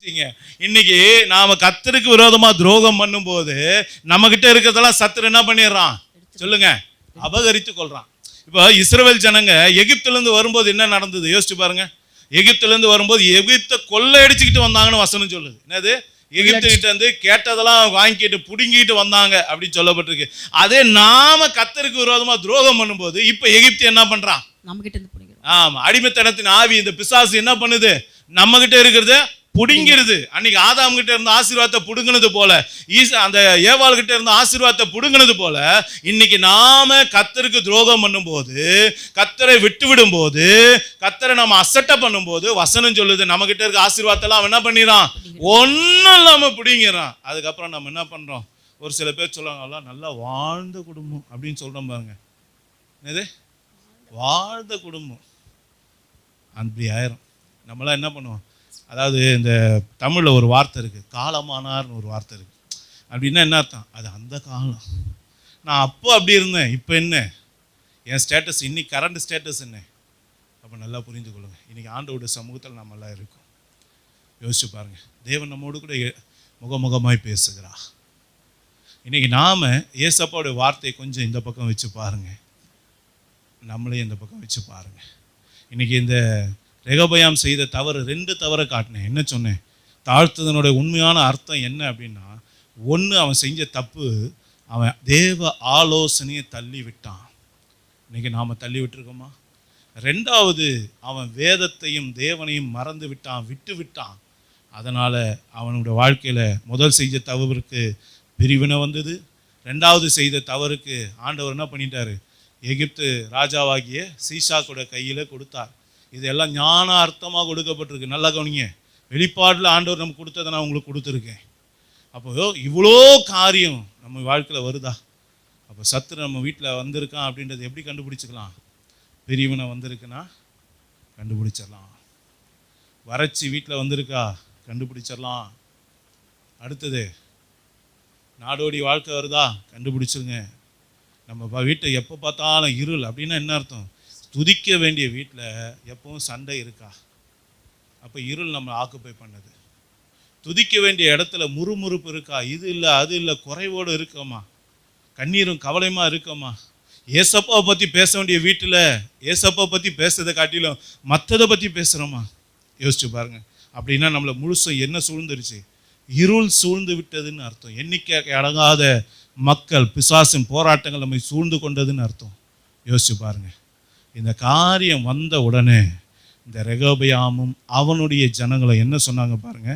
இன்னைக்கு நாம கர்த்தருக்கு விரோதமா துரோகம் பண்ணும்போது நம்ம கிட்ட இருக்கிறதெல்லாம் சத்துரு என்ன பண்ணிடுறான் சொல்லுங்க, அபகரித்து கொள்றான். இப்போ இஸ்ரவேல் ஜனங்க எகிப்துல இருந்து வரும்போது என்ன நடந்தது யோசிச்சு பாருங்க. எகிப்துல இருந்து வரும்போது எகிப்தை கொள்ளையடிச்சுக்கிட்டு வந்தாங்கன்னு வசனம் சொல்லுது. என்னது? எகிப்து கிட்ட இருந்து கேட்டதெல்லாம் வாங்கிட்டு புடுங்கிட்டு வந்தாங்க அப்படின்னு சொல்லப்பட்டிருக்கு. அதே நாம கர்த்தருக்கு விரோதமா துரோகம் பண்ணும்போது இப்ப எகிப்து என்ன பண்றான்? நம்ம கிட்ட இருந்து புடுங்கிடும். ஆமா, அடிமைத்தனத்தின் ஆவி இந்த பிசாசு என்ன பண்ணுது? நம்ம கிட்ட இருக்கிறத புடுங்கிடுது. அன்னைக்கு ஆதாம் கிட்ட இருந்த ஆசீர்வாதத்தை புடுங்கினது போல, அந்த ஏவாள் கிட்ட இருந்த ஆசீர்வாதத்தை புடுங்கினது போல, இன்னைக்கு நாம கர்த்தருக்கு துரோகம் பண்ணும்போது, கர்த்தரை விட்டு விடும் போது, கர்த்தரை நம்ம அசட்டை பண்ணும்போது வசனம் சொல்லுது நம்ம கிட்ட இருக்க ஆசீர்வாதத்தெல்லாம் அவன் என்ன பண்ணிடுறான்? ஒன்னும் இல்லாம புடுங்கிறான். அதுக்கப்புறம் நம்ம என்ன பண்றோம்? ஒரு சில பேர் சொல்லுவாங்க நல்லா வாழ்ந்த குடும்பம் அப்படின்னு சொல்றோம் பாருங்க. என்னது வாழ்ந்த குடும்பம்? அப்படி ஆயிரும். நம்மளாம் என்ன பண்ணுவோம்? அதாவது இந்த தமிழில் ஒரு வார்த்தை இருக்குது, காலமானார்னு ஒரு வார்த்தை இருக்குது. அப்படின்னா என்ன அர்த்தம்? அது அந்த காலம், நான் அப்போ அப்படி இருந்தேன், இப்போ என்ன என் ஸ்டேட்டஸ், இன்னைக்கு கரண்ட் ஸ்டேட்டஸ் என்ன? அப்போ நல்லா புரிந்து கொள்ளுங்க. இன்றைக்கி ஆண்டவருடைய சமூகத்தில் நம்ம எல்லாம் இருக்கோம். யோசிச்சு பாருங்கள், தேவன் நம்மோடு கூட முகமுகமாய் பேசுகிறா. இன்றைக்கி நாம் ஏசப்பாவுடைய வார்த்தையை கொஞ்சம் இந்த பக்கம் வச்சு பாருங்கள், நம்மளே இந்த பக்கம் வச்சு பாருங்கள். இன்றைக்கி இந்த ரெகொபெயாம் செய்த தவறு, 2 தவறை காட்டினேன். என்ன சொன்னேன்? தாழ்த்துதனுடைய உண்மையான அர்த்தம் என்ன அப்படின்னா, ஒன்று அவன் செஞ்ச தப்பு, அவன் தேவ ஆலோசனையை தள்ளி விட்டான். இன்றைக்கி நாம் தள்ளி விட்டுருக்கோமா? 2வது, அவன் வேதத்தையும் தேவனையும் மறந்து விட்டான், விட்டு விட்டான். அதனால் அவனுடைய வாழ்க்கையில் முதல் செஞ்ச தவறுக்கு பிரிவினை வந்தது. 2வது செய்த தவறுக்கு ஆண்டவர் என்ன பண்ணிட்டாரு? எகிப்து ராஜாவாகிய சீஷாக்கோட கையில் கொடுத்தார். இதெல்லாம் ஞான அர்த்தமாக கொடுக்கப்பட்டிருக்கு. நல்லா கவனிங்க. வெளிப்பாட்டில் ஆண்டவர் நமக்கு கொடுத்ததை நான் உங்களுக்கு கொடுத்துருக்கேன். அப்போ இவ்வளோ காரியம் நம்ம வாழ்க்கையில் வருதா? அப்போ சத்துரு நம்ம வீட்டில் வந்திருக்கான் அப்படின்றது எப்படி கண்டுபிடிச்சிக்கலாம்? பிரிவினை வந்திருக்குன்னா கண்டுபிடிச்சிடலாம். வறட்சி வீட்டில் வந்திருக்கா கண்டுபிடிச்சிடலாம். அடுத்தது நாடோடி வாழ்க்கை வருதா கண்டுபிடிச்சிருங்க. நம்ம வீட்டை எப்போ பார்த்தாலும் இருள் அப்படின்னா என்ன அர்த்தம்? துதிக்க வேண்டிய வீட்டில் எப்பவும் சண்டை இருக்கா? அப்போ இருள் நம்ம ஆக்குப்பை பண்ணது. துதிக்க வேண்டிய இடத்துல முறுமுறுப்பு இருக்கா? இது இல்லை அது இல்லை, குறைவோடு இருக்கோமா? கண்ணீரும் கவலையுமா இருக்கோமா? ஏசப்பாவை பற்றி பேச வேண்டிய வீட்டில் ஏசப்பாவை பற்றி பேசுறதை காட்டிலும் மற்றதை பற்றி பேசுகிறோமா? யோசிச்சு பாருங்கள். அப்படின்னா நம்மளை முழுசும் என்ன சூழ்ந்துருச்சு? இருள் சூழ்ந்து விட்டதுன்னு அர்த்தம். எண்ணிக்கை அடங்காத மக்கள், பிசாசின் போராட்டங்கள் நம்மை சூழ்ந்து கொண்டதுன்னு அர்த்தம். யோசிச்சு பாருங்கள். இந்த காரியம் வந்த உடனே இந்த ரெகொபெயாமும் அவனுடைய ஜனங்களை என்ன சொன்னாங்க பாருங்க.